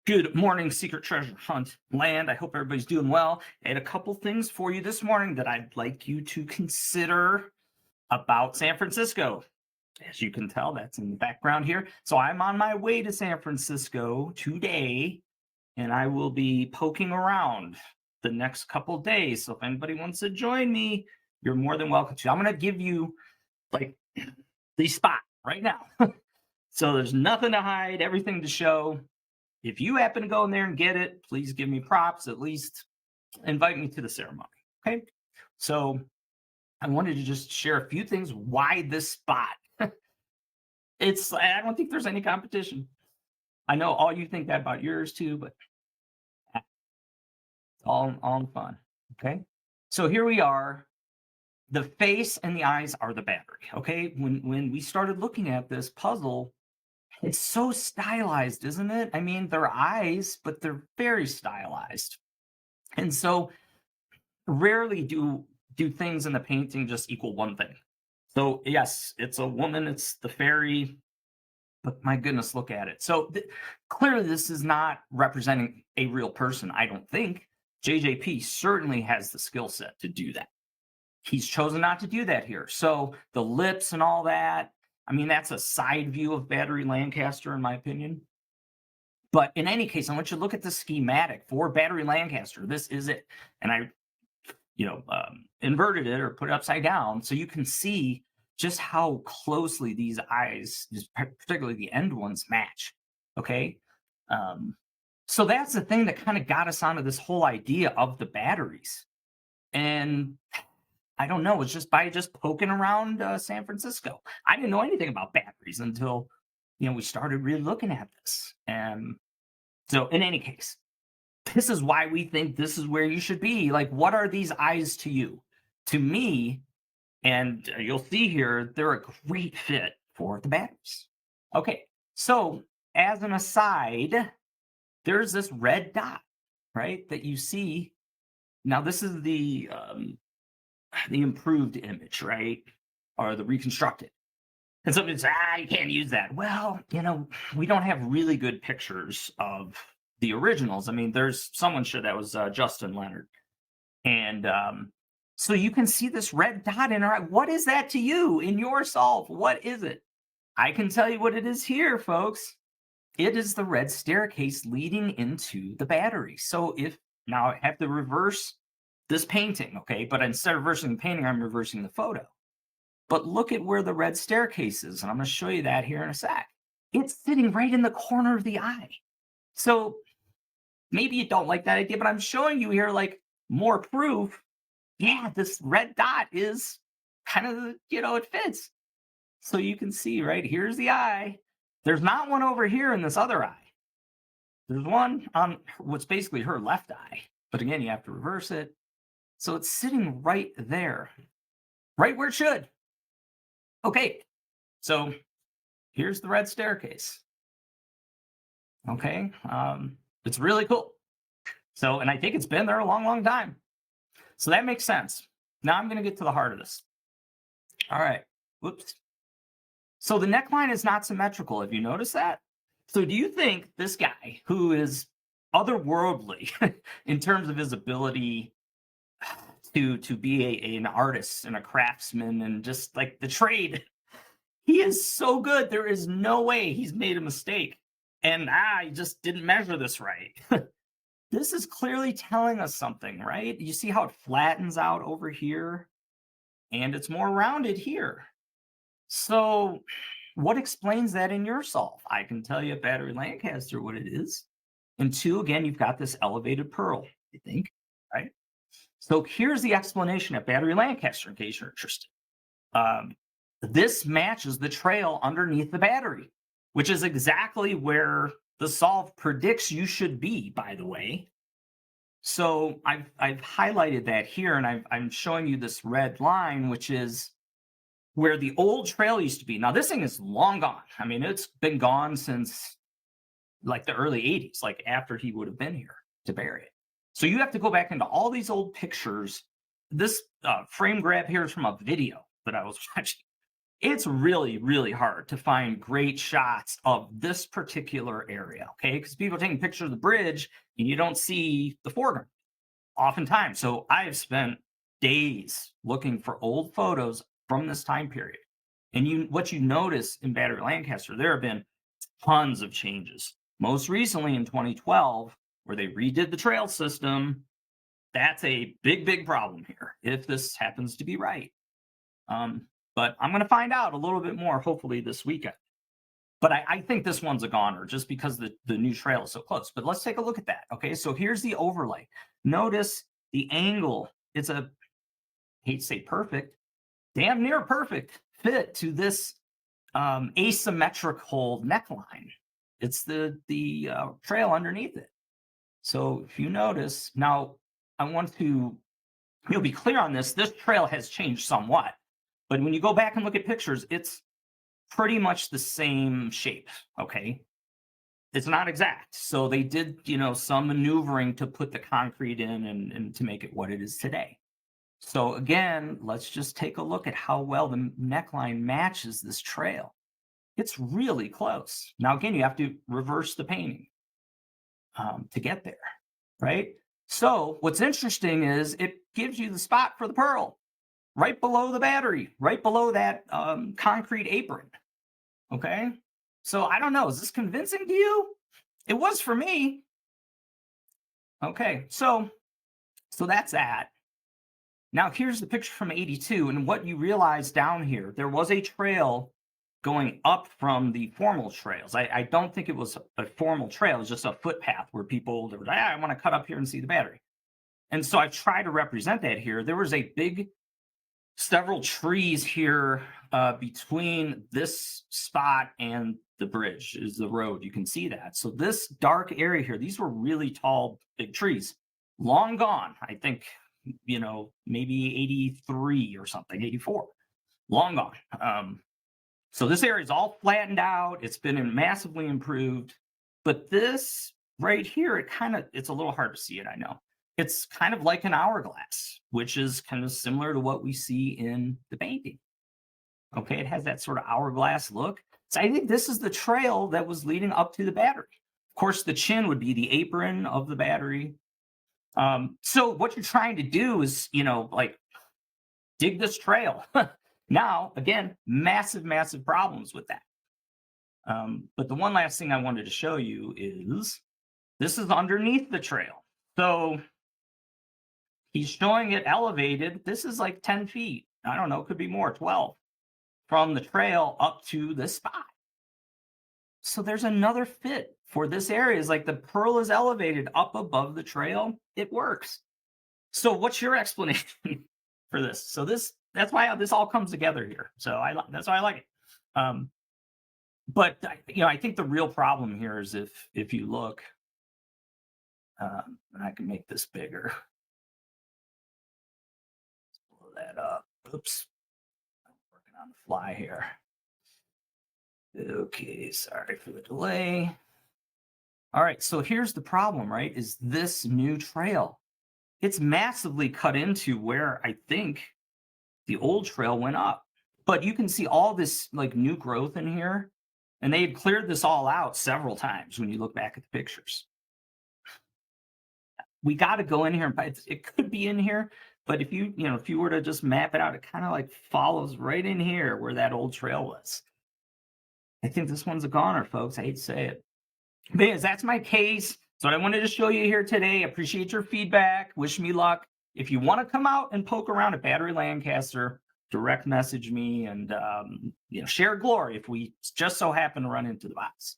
Good morning, Secret Treasure Hunt land. I hope everybody's doing well. I had a couple things for you this morning that I'd like you to consider about San Francisco. As you can tell, that's in the background here. So I'm on my way to San Francisco today, and I will be poking around the next couple days. So if anybody wants to join me, you're more than welcome to. I'm going to give you like the spot right now. So there's nothing to hide, everything to show. If you happen to go in there and get it, please give me props, at least invite me to the ceremony. Okay. So I wanted to just share a few things why this spot. I don't think there's any competition. I know all you think that about yours too, but it's all fun. Okay. So here we are. The face and the eyes are the battery. Okay. When we started looking at this puzzle, it's so stylized, isn't it? I mean, they're eyes, but they're very stylized. And so rarely do things in the painting just equal one thing. So yes, it's a woman, it's the fairy, but my goodness, look at it. So clearly this is not representing a real person, I don't think. JJP certainly has the skill set to do that. He's chosen not to do that here. So the lips and all that, I mean, that's a side view of Battery Lancaster, in my opinion. But in any case, I want you to look at the schematic for Battery Lancaster. This is it. And I, inverted it or put it upside down so you can see just how closely these eyes, particularly the end ones, match. Okay. So that's the thing that kind of got us onto this whole idea of the batteries. And I don't know, it's just by poking around San Francisco. I didn't know anything about batteries until, we started really looking at this. And so in any case, this is why we think this is where you should be. Like, what are these eyes to you? To me, and you'll see here, they're a great fit for the batteries. Okay, so as an aside, there's this red dot, right, that you see. Now, this is the improved image, right, or the reconstructed. And somebody says, you can't use that. Well, we don't have really good pictures of the originals. I mean, there's someone sure that was Justin Leonard. And so you can see this red dot in her eye. What is that to you in your solve? What is it? I can tell you what it is here, folks. It is the red staircase leading into the battery. So now I have to reverse this painting, okay? But instead of reversing the painting, I'm reversing the photo. But look at where the red staircase is, and I'm going to show you that here in a sec. It's sitting right in the corner of the eye. So maybe you don't like that idea, but I'm showing you here like more proof. Yeah, this red dot is kind of, it fits. So you can see, right, here's the eye. There's not one over here in this other eye. There's one on what's basically her left eye. But again, you have to reverse it. So it's sitting right there, right where it should. Okay, so here's the red staircase. Okay, it's really cool. So, and I think it's been there a long, long time. So that makes sense. Now I'm going to get to the heart of this. All right, whoops. So the neckline is not symmetrical. Have you noticed that? So do you think this guy, who is otherworldly in terms of his ability to be an artist and a craftsman and just like the trade, he is so good, there is no way he's made a mistake. And he just didn't measure this right. This is clearly telling us something, right? You see how it flattens out over here? And it's more rounded here. So what explains that in your solve? I can tell you at Battery Lancaster what it is. And two, again, you've got this elevated pearl, I think, right? So here's the explanation at Battery Lancaster, in case you're interested. This matches the trail underneath the battery, which is exactly where the solve predicts you should be, by the way. So I've highlighted that here, and I'm showing you this red line, which is where the old trail used to be. Now, this thing is long gone. I mean, it's been gone since like the early 80s, like after he would have been here to bury it. So you have to go back into all these old pictures. This frame grab here is from a video that I was watching. It's really, really hard to find great shots of this particular area, okay? Because people are taking pictures of the bridge and you don't see the foreground oftentimes. So I've spent days looking for old photos from this time period. And what you notice in Battery Lancaster, there have been tons of changes. Most recently in 2012, where they redid the trail system, that's a big, big problem here, if this happens to be right. But I'm going to find out a little bit more, hopefully, this weekend. But I think this one's a goner just because the new trail is so close. But let's take a look at that. Okay, so here's the overlay. Notice the angle. It's a, hate to say perfect, damn near perfect fit to this asymmetrical neckline. It's the trail underneath it. So if you notice, now I want to, you'll be clear on this. This trail has changed somewhat. But when you go back and look at pictures, it's pretty much the same shape, okay? It's not exact. So they did, some maneuvering to put the concrete in and to make it what it is today. So again, let's just take a look at how well the neckline matches this trail. It's really close. Now, again, you have to reverse the painting to get there, right? So what's interesting is it gives you the spot for the pearl right below the battery, right below that concrete apron. Okay. So I don't know. Is this convincing to you? It was for me. Okay. So that's that. Now here's the picture from 82. And what you realize down here, there was a trail going up from the formal trails. I don't think it was a formal trail. It was just a footpath where people, they were like, I want to cut up here and see the battery. And so I tried to represent that here. There was a big, several trees here between this spot and the bridge is the road. You can see that. So this dark area here, these were really tall, big trees, long gone. I think, maybe 83 or something, 84, long gone. So this area is all flattened out. It's been massively improved. But this right here, it's a little hard to see it, I know. It's kind of like an hourglass, which is kind of similar to what we see in the painting. Okay, it has that sort of hourglass look. So I think this is the trail that was leading up to the battery. Of course, the chin would be the apron of the battery. So what you're trying to do is, dig this trail. Now, again, massive, massive problems with that. But the one last thing I wanted to show you is this is underneath the trail. So he's showing it elevated. This is like 10 feet. I don't know, it could be more, 12 from the trail up to this spot. So there's another fit for this area. Is like the pearl is elevated up above the trail. It works. So what's your explanation for this? So that's why this all comes together here. So that's why I like it. But I think the real problem here is if you look, and I can make this bigger. Blow that up. Oops. I'm working on the fly here. Okay, sorry for the delay. All right, so here's the problem, right? Is this new trail? It's massively cut into where I think the old trail went up. But you can see all this like new growth in here. And they had cleared this all out several times when you look back at the pictures. We got to go in here, and it could be in here, but if you were to just map it out, it kind of like follows right in here where that old trail was. I think this one's a goner, folks. I hate to say it. But anyways, that's my case. So I wanted to show you here today. Appreciate your feedback. Wish me luck. If you want to come out and poke around at Battery Lancaster, direct message me and share glory if we just so happen to run into the box.